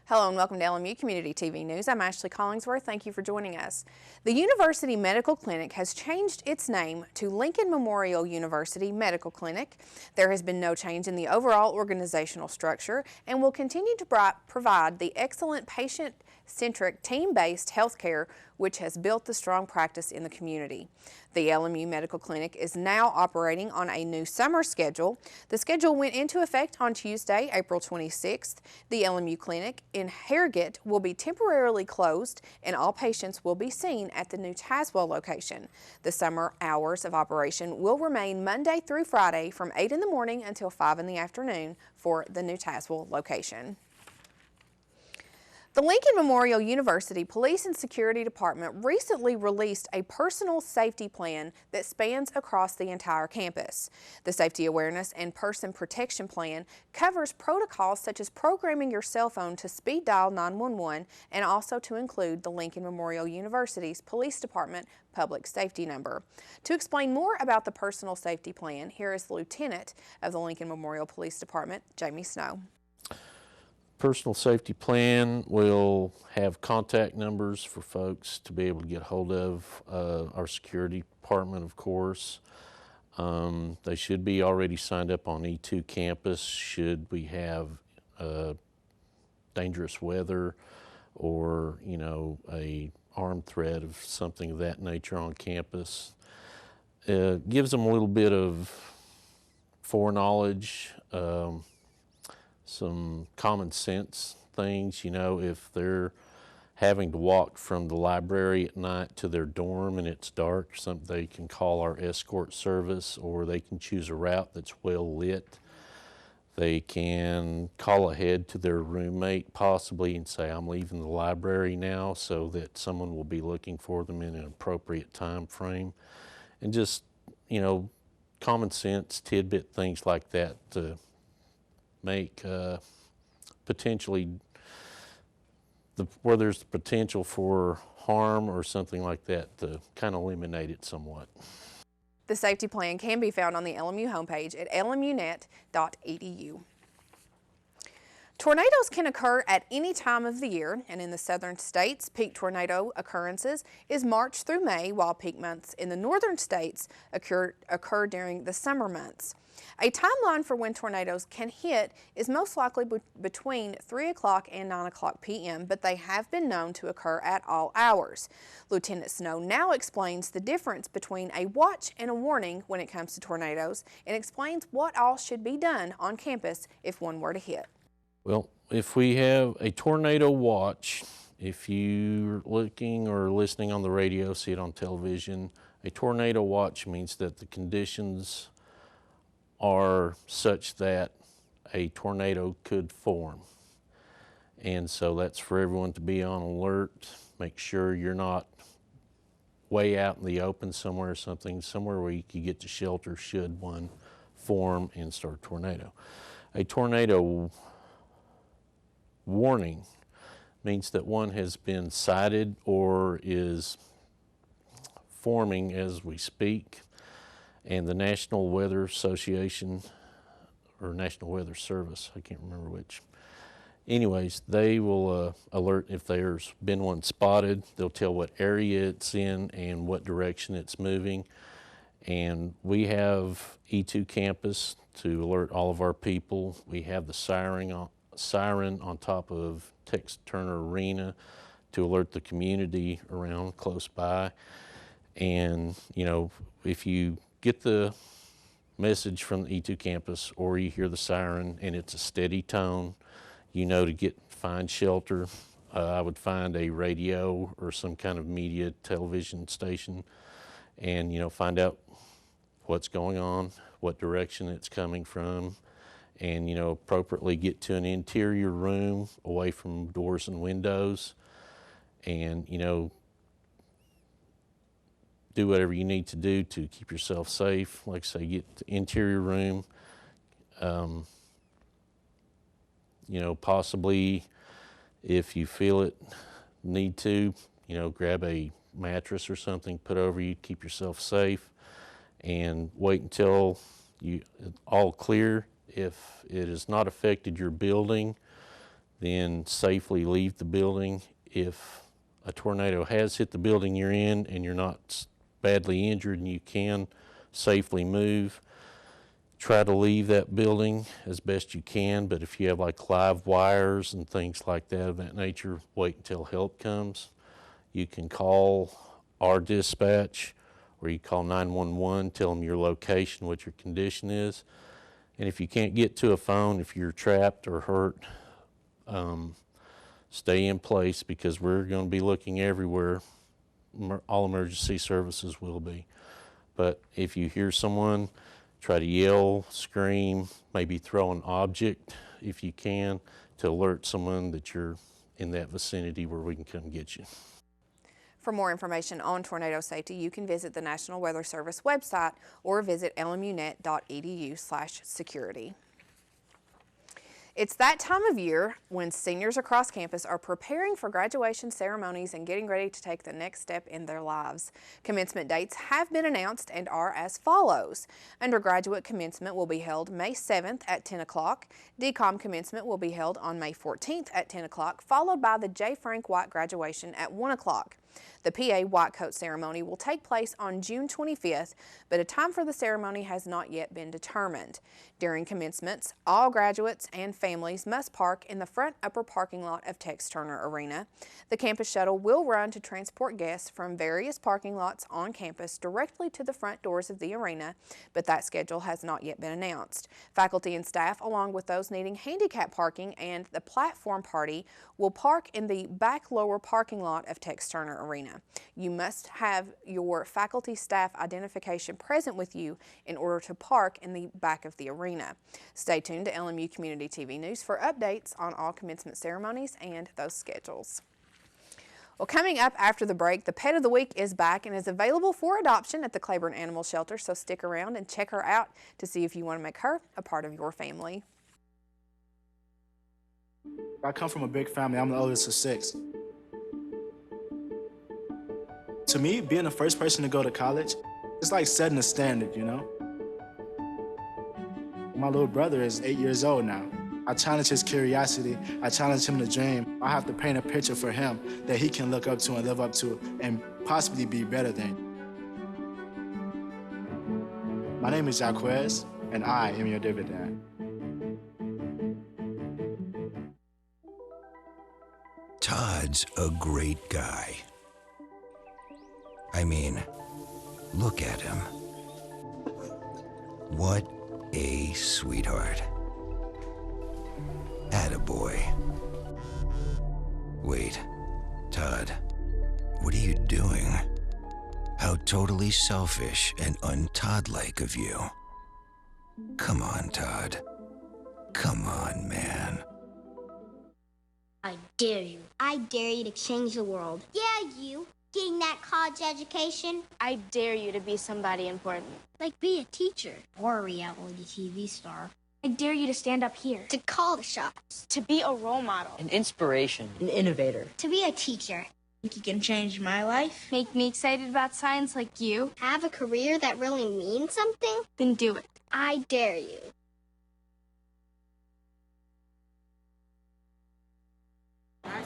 Hello and welcome to LMU Community TV News. I'm Ashley Collingsworth. Thank you for joining us. The University Medical Clinic has changed its name to Lincoln Memorial University Medical Clinic. There has been no change in the overall organizational structure and will continue to provide the excellent patient-centric, team-based healthcare which has built the strong practice in the community. The LMU Medical Clinic is now operating on a new summer schedule. The schedule went into effect on Tuesday, April 26th. The LMU Clinic in Harrogate will be temporarily closed and all patients will be seen at the new Tazewell location. The summer hours of operation will remain Monday through Friday from 8 in the morning until 5 in the afternoon for the new Tazewell location. The Lincoln Memorial University Police and Security Department recently released a personal safety plan that spans across the entire campus. The Safety Awareness and Person Protection Plan covers protocols such as programming your cell phone to speed dial 911 and also to include the Lincoln Memorial University's Police Department public safety number. To explain more about the personal safety plan, here is the Lieutenant of the Lincoln Memorial Police Department, Jamie Snow. Personal safety plan will have contact numbers for folks to be able to get hold of our security department, of course. They should be already signed up on E2 campus should we have dangerous weather or, you know, a armed threat of something of that nature on campus. Gives them a little bit of foreknowledge, some common sense things, you know, if they're having to walk from the library at night to their dorm and it's dark, they can call our escort service, or they can choose a route that's well lit. They can call ahead to their roommate possibly and say, I'm leaving the library now, so that someone will be looking for them in an appropriate time frame. And just, you know, common sense tidbit things like that to make potentially where there's the potential for harm or something like that to kind of eliminate it somewhat. The safety plan can be found on the LMU homepage at lmunet.edu. Tornadoes can occur at any time of the year, and in the southern states, peak tornado occurrences is March through May, while peak months in the northern states occur during the summer months. A timeline for when tornadoes can hit is most likely between 3 o'clock and 9 o'clock p.m., but they have been known to occur at all hours. Lieutenant Snow now explains the difference between a watch and a warning when it comes to tornadoes and explains what all should be done on campus if one were to hit. Well, if we have a tornado watch, if you're looking or listening on the radio, see it on television, a tornado watch means that the conditions are such that a tornado could form. And so that's for everyone to be on alert. Make sure you're not way out in the open somewhere or somewhere where you could get to shelter should one form and start a tornado. A tornado warning means that one has been sighted or is forming as we speak. And the National Weather Association, or National Weather Service, I can't remember which. Anyways, they will alert if there's been one spotted. They'll tell what area it's in and what direction it's moving. And we have E2 campus to alert all of our people. We have the siren on top of Tex Turner Arena to alert the community around close by. And, you know, if you get the message from the E2 campus or you hear the siren and it's a steady tone, you know to find shelter. I would find a radio or some kind of media television station and, you know, find out what's going on, what direction it's coming from, and, you know, appropriately get to an interior room away from doors and windows and, you know, do whatever you need to do to keep yourself safe. Like I say, get to interior room. You know, possibly if you feel it, need to, you know, grab a mattress or something, put over you, keep yourself safe, and wait until you all clear. If it has not affected your building, then safely leave the building. If a tornado has hit the building you're in and you're not badly injured and you can safely move, try to leave that building as best you can. But if you have like live wires and things like that of that nature, wait until help comes. You can call our dispatch, or you call 911, tell them your location, what your condition is. And if you can't get to a phone, if you're trapped or hurt, stay in place, because we're going to be looking everywhere. All emergency services will be. But if you hear someone, try to yell, scream, maybe throw an object if you can, to alert someone that you're in that vicinity where we can come get you. For more information on tornado safety, you can visit the National Weather Service website or visit lmunet.edu/security. It's that time of year when seniors across campus are preparing for graduation ceremonies and getting ready to take the next step in their lives. Commencement dates have been announced and are as follows. Undergraduate commencement will be held May 7th at 10 o'clock. DCOM commencement will be held on May 14th at 10 o'clock, followed by the J. Frank White graduation at 1 o'clock. The PA White Coat ceremony will take place on June 25th, but a time for the ceremony has not yet been determined. During commencements, all graduates and families must park in the front upper parking lot of Tex Turner Arena. The campus shuttle will run to transport guests from various parking lots on campus directly to the front doors of the arena, but that schedule has not yet been announced. Faculty and staff, along with those needing handicap parking and the platform party, will park in the back lower parking lot of Tex Turner Arena. You must have your faculty staff identification present with you in order to park in the back of the arena. Stay tuned to LMU Community TV News for updates on all commencement ceremonies and those schedules. Well, coming up after the break, the Pet of the Week is back and is available for adoption at the Claiborne Animal Shelter, so stick around and check her out to see if you want to make her a part of your family. I come from a big family. I'm the oldest of 6. To me, being the first person to go to college, it's like setting a standard, you know? My little brother is 8 years old now. I challenge his curiosity. I challenge him to dream. I have to paint a picture for him that he can look up to and live up to and possibly be better than. My name is Jaquez, and I am your dividend. Todd's a great guy. I mean, look at him. What a sweetheart. Attaboy. Wait, Todd, what are you doing? How totally selfish and un-Todd-like of you. Come on, Todd. Come on, man. I dare you. I dare you to change the world. Yeah, you. Getting that college education. I dare you to be somebody important. Like be a teacher. Or a reality TV star. I dare you to stand up here. To call the shots. To be a role model. An inspiration. An innovator. To be a teacher. Think you can change my life? Make me excited about science like you? Have a career that really means something? Then do it. I dare you.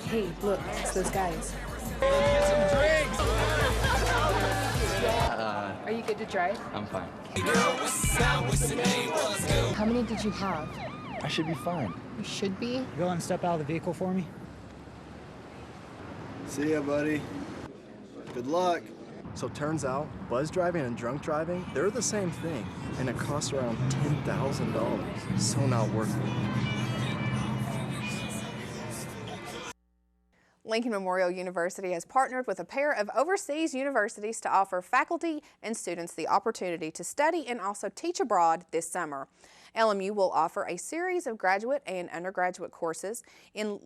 Hey, look, it's those guys. Are you good to drive? I'm fine. How many did you have? I should be fine. You should be. Go and step out of the vehicle for me. See ya, buddy. Good luck. So turns out, buzz driving and drunk driving, they're the same thing, and it costs around $10,000. So not worth it. Lincoln Memorial University has partnered with a pair of overseas universities to offer faculty and students the opportunity to study and also teach abroad this summer. LMU will offer a series of graduate and undergraduate courses in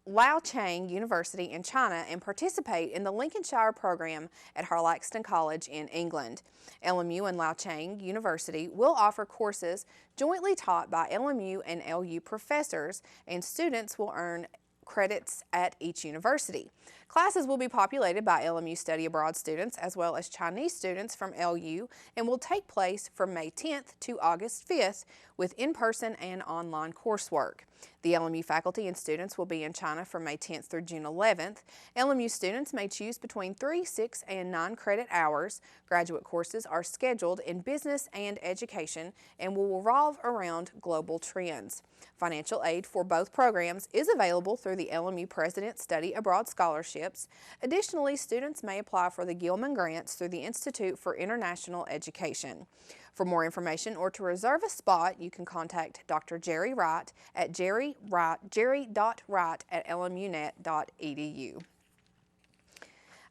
Liaocheng University in China and participate in the Lincolnshire program at Harlaxton College in England. LMU and Liaocheng University will offer courses jointly taught by LMU and LU professors, and students will earn credits at each university. Classes will be populated by LMU study abroad students as well as Chinese students from LU and will take place from May 10th to August 5th with in-person and online coursework. The LMU faculty and students will be in China from May 10th through June 11th. LMU students may choose between 3, 6, and 9 credit hours. Graduate courses are scheduled in business and education and will revolve around global trends. Financial aid for both programs is available through the LMU President Study Abroad Scholarships. Additionally, students may apply for the Gilman Grants through the Institute for International Education. For more information or to reserve a spot, you can contact Dr. Jerry Wright at jerry.wright@lmunet.edu.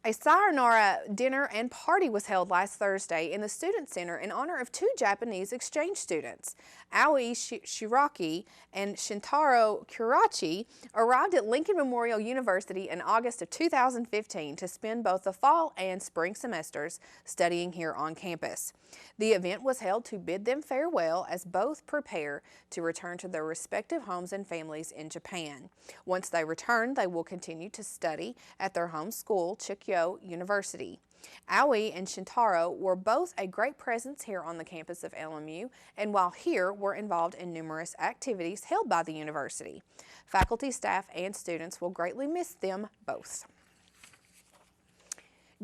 A sayonara dinner and party was held last Thursday in the Student Center in honor of 2 Japanese exchange students. Aoi Shiraki and Shintaro Kurachi arrived at Lincoln Memorial University in August of 2015 to spend both the fall and spring semesters studying here on campus. The event was held to bid them farewell as both prepare to return to their respective homes and families in Japan. Once they return, they will continue to study at their home school, Chikyo University. Aoi and Shintaro were both a great presence here on the campus of LMU, and while here, were involved in numerous activities held by the university. Faculty, staff, and students will greatly miss them both.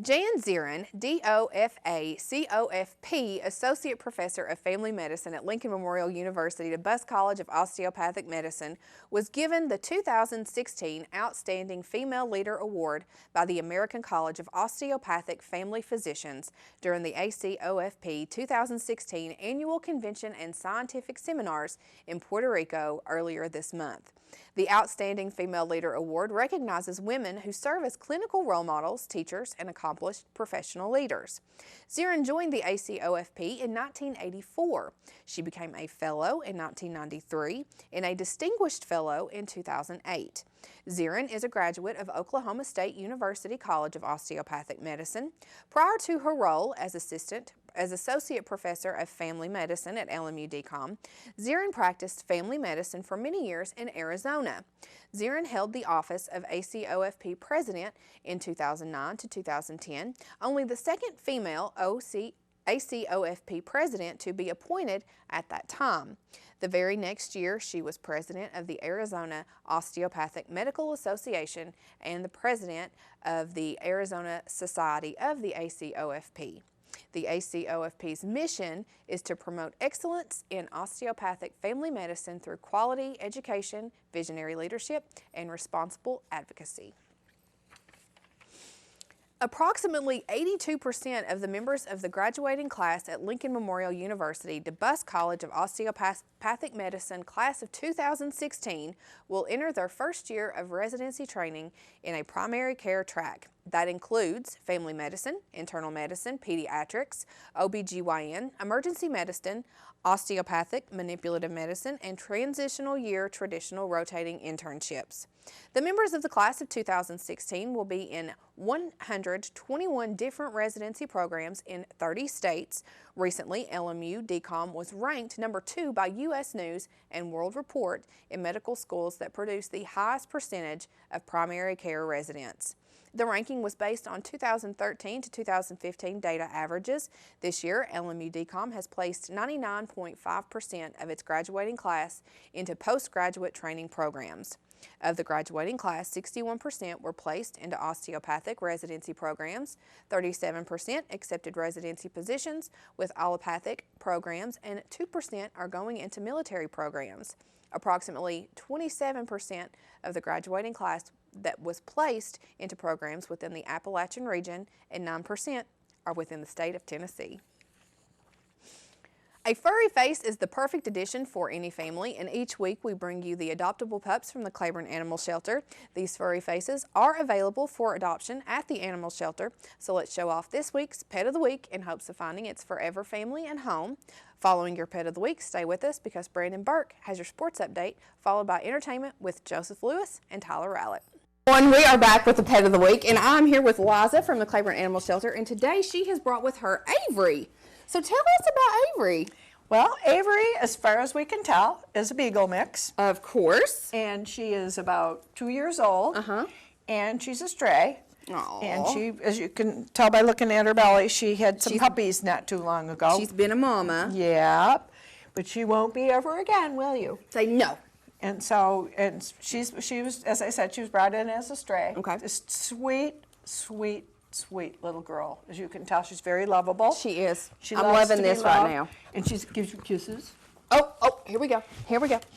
Jan Zirin, DOFA, COFP, Associate Professor of Family Medicine at Lincoln Memorial University DeBuss College of Osteopathic Medicine, was given the 2016 Outstanding Female Leader Award by the American College of Osteopathic Family Physicians during the ACOFP 2016 Annual Convention and Scientific Seminars in Puerto Rico earlier this month. The Outstanding Female Leader Award recognizes women who serve as clinical role models, teachers, and accomplished professional leaders. Zirin joined the ACOFP in 1984. She became a fellow in 1993 and a distinguished fellow in 2008. Zirin is a graduate of Oklahoma State University College of Osteopathic Medicine. Prior to her role as Associate Professor of Family Medicine at LMU DCOM, Zirin practiced family medicine for many years in Arizona. Zirin held the office of ACOFP President in 2009 to 2010, only the second female ACOFP President to be appointed at that time. The very next year, she was President of the Arizona Osteopathic Medical Association and the President of the Arizona Society of the ACOFP. The ACOFP's mission is to promote excellence in osteopathic family medicine through quality education, visionary leadership, and responsible advocacy. Approximately 82% of the members of the graduating class at Lincoln Memorial University DeBuss College of Osteopathic Medicine class of 2016 will enter their first year of residency training in a primary care track. That includes family medicine, internal medicine, pediatrics, OBGYN, emergency medicine, osteopathic, manipulative medicine, and transitional year traditional rotating internships. The members of the class of 2016 will be in 121 different residency programs in 30 states. Recently, LMU DCOM was ranked number 2 by U.S. News and World Report in medical schools that produce the highest percentage of primary care residents. The ranking was based on 2013 to 2015 data averages. This year, LMU DCOM has placed 99.5% of its graduating class into postgraduate training programs. Of the graduating class, 61% were placed into osteopathic residency programs, 37% accepted residency positions with allopathic programs, and 2% are going into military programs. Approximately 27% of the graduating class that was placed into programs within the Appalachian region and 9% are within the state of Tennessee. A furry face is the perfect addition for any family, and each week we bring you the adoptable pups from the Claiborne Animal Shelter. These furry faces are available for adoption at the animal shelter, so let's show off this week's Pet of the Week in hopes of finding its forever family and home. Following your Pet of the Week, stay with us because Brandon Burke has your sports update, followed by entertainment with Joseph Lewis and Tyler Rowlett. We are back with the Pet of the Week, and I'm here with Liza from the Claiborne Animal Shelter, and today she has brought with her Avery. So tell us about Avery. Well, Avery, as far as we can tell, is a beagle mix. Of course. And she is about 2 years old. And she's a stray. Aww. And she, as you can tell by looking at her belly, she had some puppies not too long ago. She's been a mama. Yeah. But she won't be ever again, will you? Say no. And so, she was, as I said, she was brought in as a stray. Okay. Just sweet little girl. As you can tell, she's very lovable. She is. She I'm loves loving to be this right loved, now. And she gives you kisses. Oh, here we go.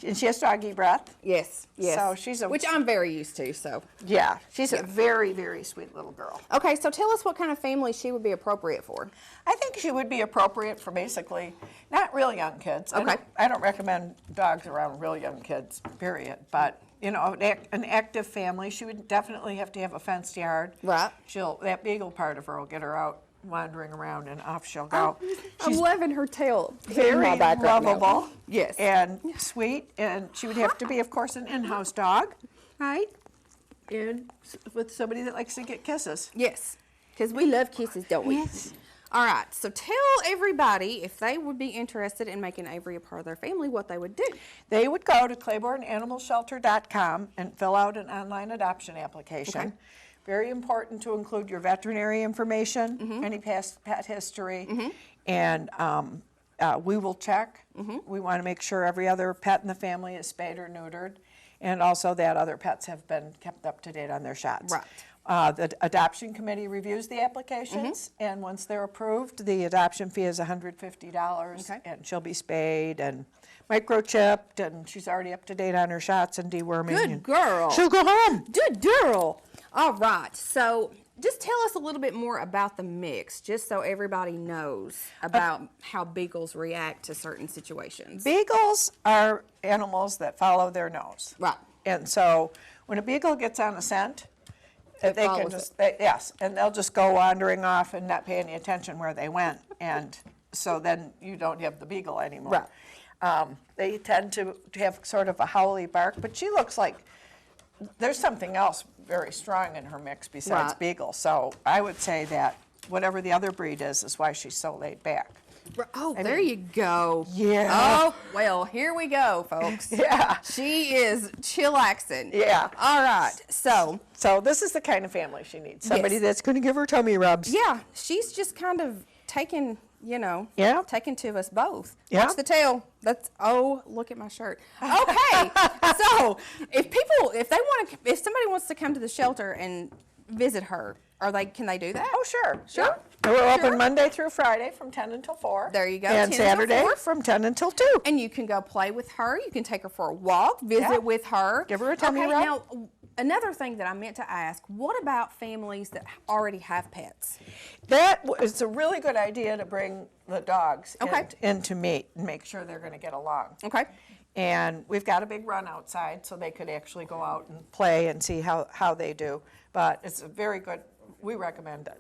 And she has doggy breath. Yes. So she's which I'm very used to, so. Yeah, she's a very, very sweet little girl. Okay, so tell us what kind of family she would be appropriate for. I think she would be appropriate for basically not real young kids. Okay. I don't recommend dogs around real young kids, period. But, you know, an active family, she would definitely have to have a fenced yard. Right. That beagle part of her will get her out wandering around, and off she'll go. I'm loving her tail. Very lovable. Yes. And sweet, and she would have to be, of course, an in-house dog, right? And with somebody that likes to get kisses. Yes, because we love kisses, don't we? Yes. All right, so tell everybody if they would be interested in making Avery a part of their family, what they would do. They would go to ClaiborneAnimalShelter.com and fill out an online adoption application. Okay. Very important to include your veterinary information, any past pet history, and we will check. We want to make sure every other pet in the family is spayed or neutered, and also that other pets have been kept up to date on their shots. Right. The adoption committee reviews the applications, and once they're approved, the adoption fee is $150, and she'll be spayed and microchipped, and she's already up to date on her shots and deworming. Good girl. She'll go home. Good girl. All right, so just tell us a little bit more about the mix, just so everybody knows about how beagles react to certain situations. Beagles are animals that follow their nose. Right. And so when a beagle gets on a scent, they can follows just, yes, and they'll just go wandering off and not pay any attention where they went. And so then you don't have the beagle anymore. Right. They tend to have sort of a howly bark, but she looks like there's something else very strong in her mix besides Right. beagle. So I would say that whatever the other breed is why she's so laid back. Oh, there you go. Yeah. Oh, well, here we go, folks. Yeah. She is chillaxing. Yeah. All right, so this is the kind of family she needs. Somebody Yes. that's going to give her tummy rubs. yeah, she's just kind of taken, Yeah. taken to us both. Yeah. Watch the tail. That's, oh, look at my shirt. Okay, so if somebody wants to come to the shelter and visit her, can they do that? Oh, sure. Sure. We're open Monday through Friday from 10 until 4. There you go. And 10 until Saturday 4. from 10 until 2. And you can go play with her. You can take her for a walk, visit with her. Give her a tummy rub. Now, another thing that I meant to ask, what about families that already have pets? It's a really good idea to bring the dogs in to meet and make sure they're going to get along. Okay. And we've got a big run outside, so they could actually go out and play and see how they do. But it's a very good, we recommend it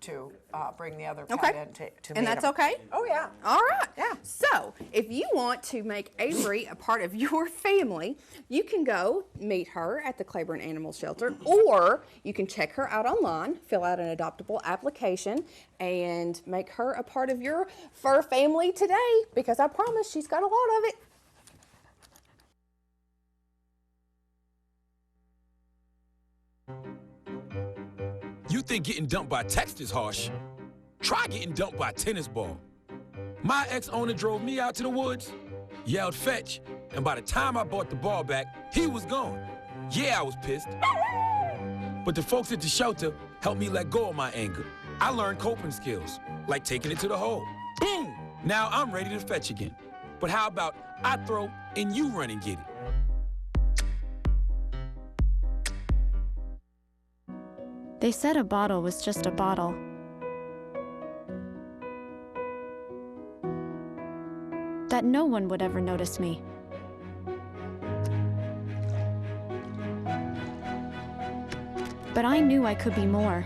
to bring the other pet in to meet And that's them. okay? Oh, yeah. All right. Yeah. So, if you want to make Avery a part of your family, you can go meet her at the Claiborne Animal Shelter, or you can check her out online, fill out an adoptable application, and make her a part of your fur family today, because I promise she's got a lot of it. You think getting dumped by text is harsh? Try getting dumped by a tennis ball. My ex-owner drove me out to the woods, yelled fetch, and by the time I brought the ball back, he was gone. Yeah, I was pissed. But the folks at the shelter helped me let go of my anger. I learned coping skills, like taking it to the hole. Boom! Now I'm ready to fetch again. But how about I throw and you run and get it? They said a bottle was just a bottle. That no one would ever notice me. But I knew I could be more.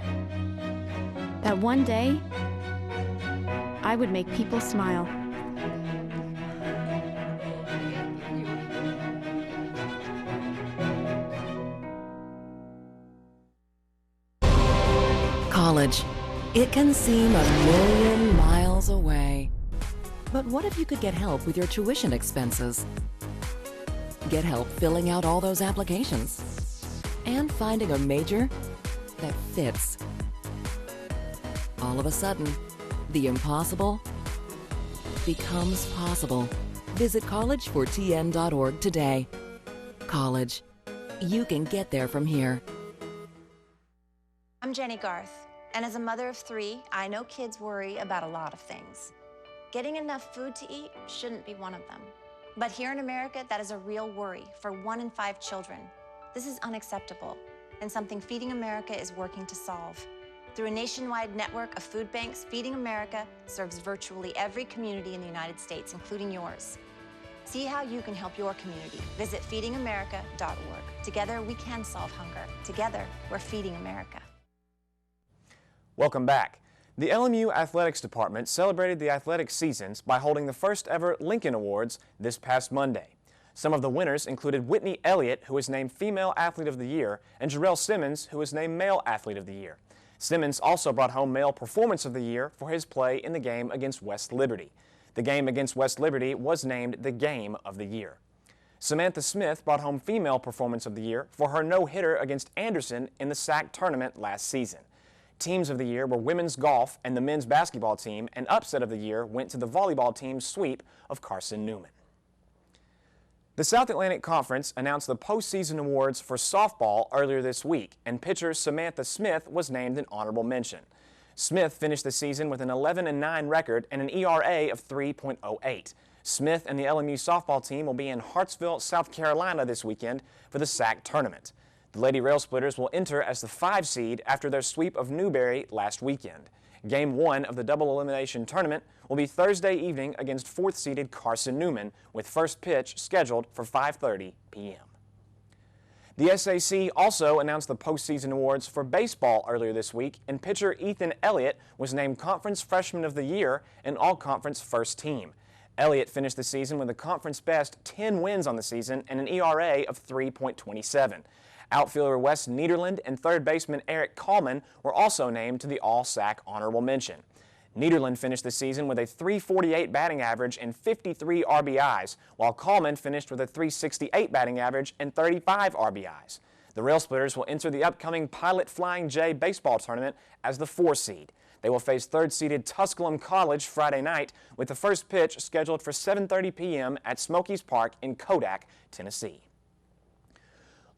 That one day, I would make people smile. College. It can seem a million miles away. But what if you could get help with your tuition expenses? Get help filling out all those applications and finding a major that fits. All of a sudden, the impossible becomes possible. Visit collegefortn.org today. college. You can get there from here. I'm Jenny Garth, and as a mother of 3, I know kids worry about a lot of things. Getting enough food to eat shouldn't be one of them. But here in America, that is a real worry for 1 in 5 children. This is unacceptable, and something Feeding America is working to solve. Through a nationwide network of food banks, Feeding America serves virtually every community in the United States, including yours. See how you can help your community. Visit feedingamerica.org. Together, we can solve hunger. Together, we're Feeding America. Welcome back. The LMU Athletics Department celebrated the athletic seasons by holding the first ever Lincoln Awards this past Monday. Some of the winners included Whitney Elliott, who was named Female Athlete of the Year, and Jarrell Simmons, who was named Male Athlete of the Year. Simmons also brought home Male Performance of the Year for his play in the game against West Liberty. The game against West Liberty was named the Game of the Year. Samantha Smith brought home Female Performance of the Year for her no-hitter against Anderson in the SAC tournament last season. Teams of the year were women's golf and the men's basketball team, and upset of the year went to the volleyball team's sweep of Carson Newman. The South Atlantic Conference announced the postseason awards for softball earlier this week, and pitcher Samantha Smith was named an honorable mention. Smith finished the season with an 11-9 record and an ERA of 3.08. Smith and the LMU softball team will be in Hartsville, South Carolina this weekend for the SAC tournament. The Lady Rail Splitters will enter as the 5 seed after their sweep of Newberry last weekend. Game 1 of the double elimination tournament will be Thursday evening against 4th-seeded Carson Newman, with first pitch scheduled for 5:30 p.m. The SAC also announced the postseason awards for baseball earlier this week, and pitcher Ethan Elliott was named Conference Freshman of the Year and All-Conference First Team. Elliott finished the season with a conference-best 10 wins on the season and an ERA of 3.27. Outfielder Wes Niederland and third baseman Eric Kallman were also named to the All-SAC honorable mention. Niederland finished the season with a .348 batting average and 53 RBIs, while Kallman finished with a .368 batting average and 35 RBIs. The Rail Splitters will enter the upcoming Pilot Flying J baseball tournament as the 4 seed. They will face 3rd-seeded Tusculum College Friday night, with the first pitch scheduled for 7:30 p.m. at Smokies Park in Kodak, Tennessee.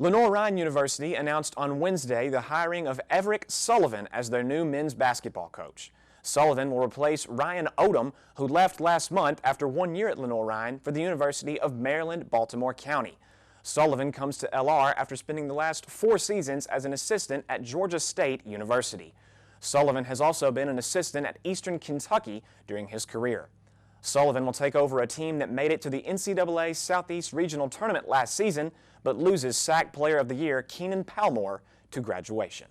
Lenoir-Rhyne University announced on Wednesday the hiring of Everett Sullivan as their new men's basketball coach. Sullivan will replace Ryan Odom, who left last month after 1 year at Lenoir-Rhyne for the University of Maryland, Baltimore County. Sullivan comes to LR after spending the last 4 seasons as an assistant at Georgia State University. Sullivan has also been an assistant at Eastern Kentucky during his career. Sullivan will take over a team that made it to the NCAA Southeast Regional Tournament last season, but loses SAC Player of the Year Keenan Palmore to graduation.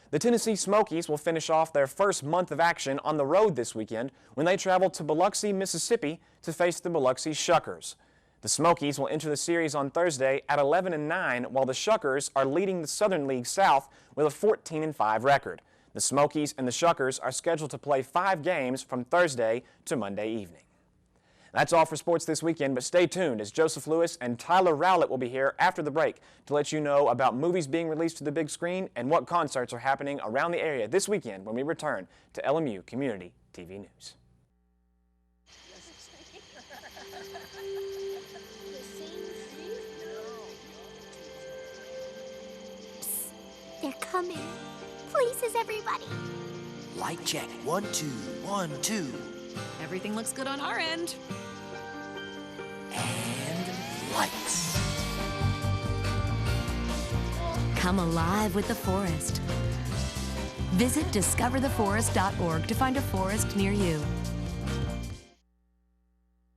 The Tennessee Smokies will finish off their first month of action on the road this weekend when they travel to Biloxi, Mississippi to face the Biloxi Shuckers. The Smokies will enter the series on Thursday at 11-9, while the Shuckers are leading the Southern League South with a 14-5 record. The Smokies and the Shuckers are scheduled to play 5 games from Thursday to Monday evening. That's all for sports this weekend, but stay tuned as Joseph Lewis and Tyler Rowlett will be here after the break to let you know about movies being released to the big screen and what concerts are happening around the area this weekend when we return to LMU Community TV News. They're coming. Places, everybody. Light check. 1, 2, 1, 2. Everything looks good on our end. And lights. Come alive with the forest. Visit discovertheforest.org to find a forest near you.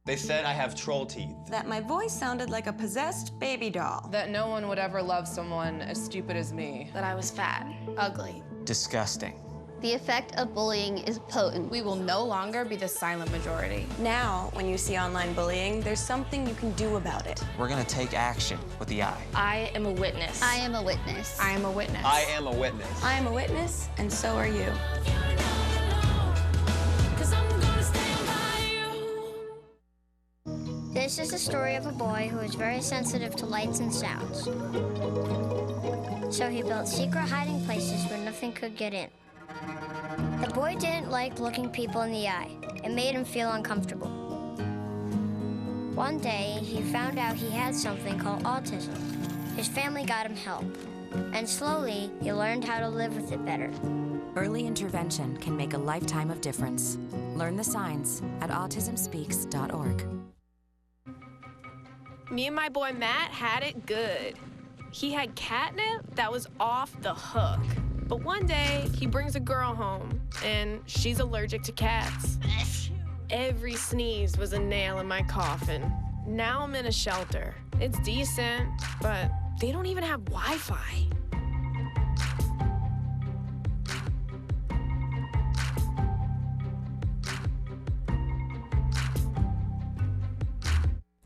They said I have troll teeth. That my voice sounded like a possessed baby doll. That no one would ever love someone as stupid as me. That I was fat, ugly. Disgusting. The effect of bullying is potent. We will no longer be the silent majority. Now, when you see online bullying, there's something you can do about it. We're gonna take action with the I. I am a witness. I am a witness. I am a witness. I am a witness. I am a witness, and so are you. This is the story of a boy who is very sensitive to lights and sounds. So he built secret hiding places where nothing could get in. The boy didn't like looking people in the eye. It made him feel uncomfortable. One day, he found out he had something called autism. His family got him help, and slowly, he learned how to live with it better. Early intervention can make a lifetime of difference. Learn the signs at autismspeaks.org. Me and my boy Matt had it good. He had catnip that was off the hook. But one day, he brings a girl home, and she's allergic to cats. Every sneeze was a nail in my coffin. Now I'm in a shelter. It's decent, but they don't even have Wi-Fi.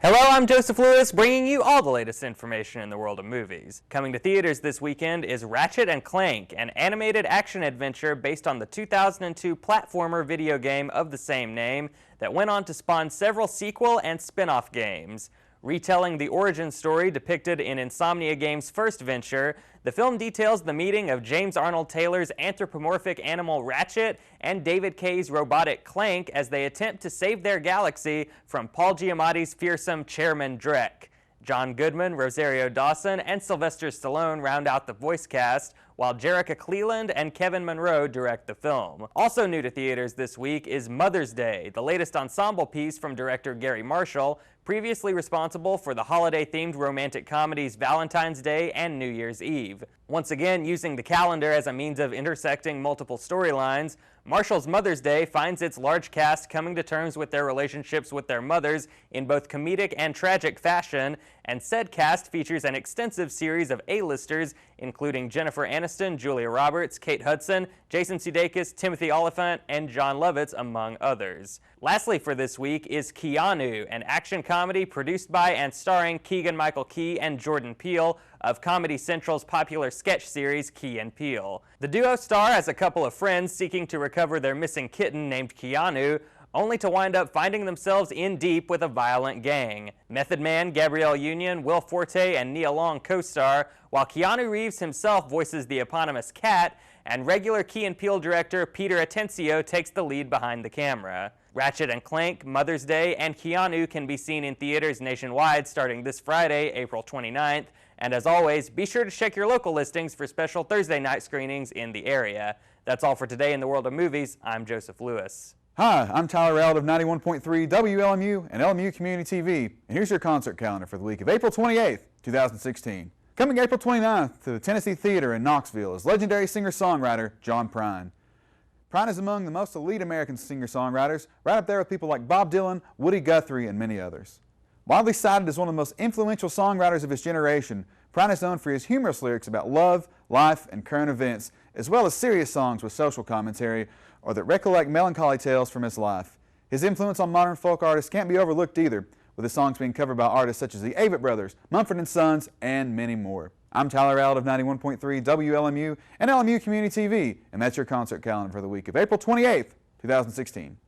Hello, I'm Joseph Lewis, bringing you all the latest information in the world of movies. Coming to theaters this weekend is Ratchet & Clank, an animated action-adventure based on the 2002 platformer video game of the same name that went on to spawn several sequel and spin-off games. Retelling the origin story depicted in Insomnia Games' first venture, the film details the meeting of James Arnold Taylor's anthropomorphic animal Ratchet and David Kaye's robotic Clank as they attempt to save their galaxy from Paul Giamatti's fearsome Chairman Drek. John Goodman, Rosario Dawson, and Sylvester Stallone round out the voice cast, while Jerrica Cleland and Kevin Monroe direct the film. Also new to theaters this week is Mother's Day, the latest ensemble piece from director Gary Marshall, previously responsible for the holiday-themed romantic comedies Valentine's Day and New Year's Eve. Once again, using the calendar as a means of intersecting multiple storylines, Marshall's Mother's Day finds its large cast coming to terms with their relationships with their mothers in both comedic and tragic fashion, and said cast features an extensive series of A-listers, including Jennifer Aniston, Julia Roberts, Kate Hudson, Jason Sudeikis, Timothy Olyphant, and John Lovitz, among others. Lastly for this week is Keanu, an action comedy produced by and starring Keegan-Michael Key and Jordan Peele of Comedy Central's popular sketch series Key and Peele. The duo star as a couple of friends seeking to recover their missing kitten named Keanu, only to wind up finding themselves in deep with a violent gang. Method Man, Gabrielle Union, Will Forte, and Nia Long co-star, while Keanu Reeves himself voices the eponymous Cat, and regular Key and Peele director Peter Atencio takes the lead behind the camera. Ratchet & Clank, Mother's Day, and Keanu can be seen in theaters nationwide starting this Friday, April 29th, and as always, be sure to check your local listings for special Thursday night screenings in the area. That's all for today in the world of movies. I'm Joseph Lewis. Hi, I'm Tyler Rowlett of 91.3 WLMU and LMU Community TV, and here's your concert calendar for the week of April 28th, 2016. Coming April 29th to the Tennessee Theater in Knoxville is legendary singer-songwriter John Prine. Prine is among the most elite American singer-songwriters, right up there with people like Bob Dylan, Woody Guthrie, and many others. Widely cited as one of the most influential songwriters of his generation, Prine is known for his humorous lyrics about love, life, and current events, as well as serious songs with social commentary or that recollect melancholy tales from his life. His influence on modern folk artists can't be overlooked either, with his songs being covered by artists such as the Avett Brothers, Mumford & Sons, and many more. I'm Tyler Rowlett of 91.3 WLMU and LMU Community TV, and that's your concert calendar for the week of April 28th, 2016.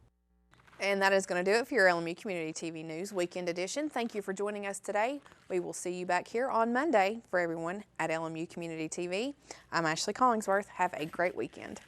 And that is going to do it for your LMU Community TV News Weekend Edition. Thank you for joining us today. We will see you back here on Monday for everyone at LMU Community TV. I'm Ashley Collingsworth. Have a great weekend.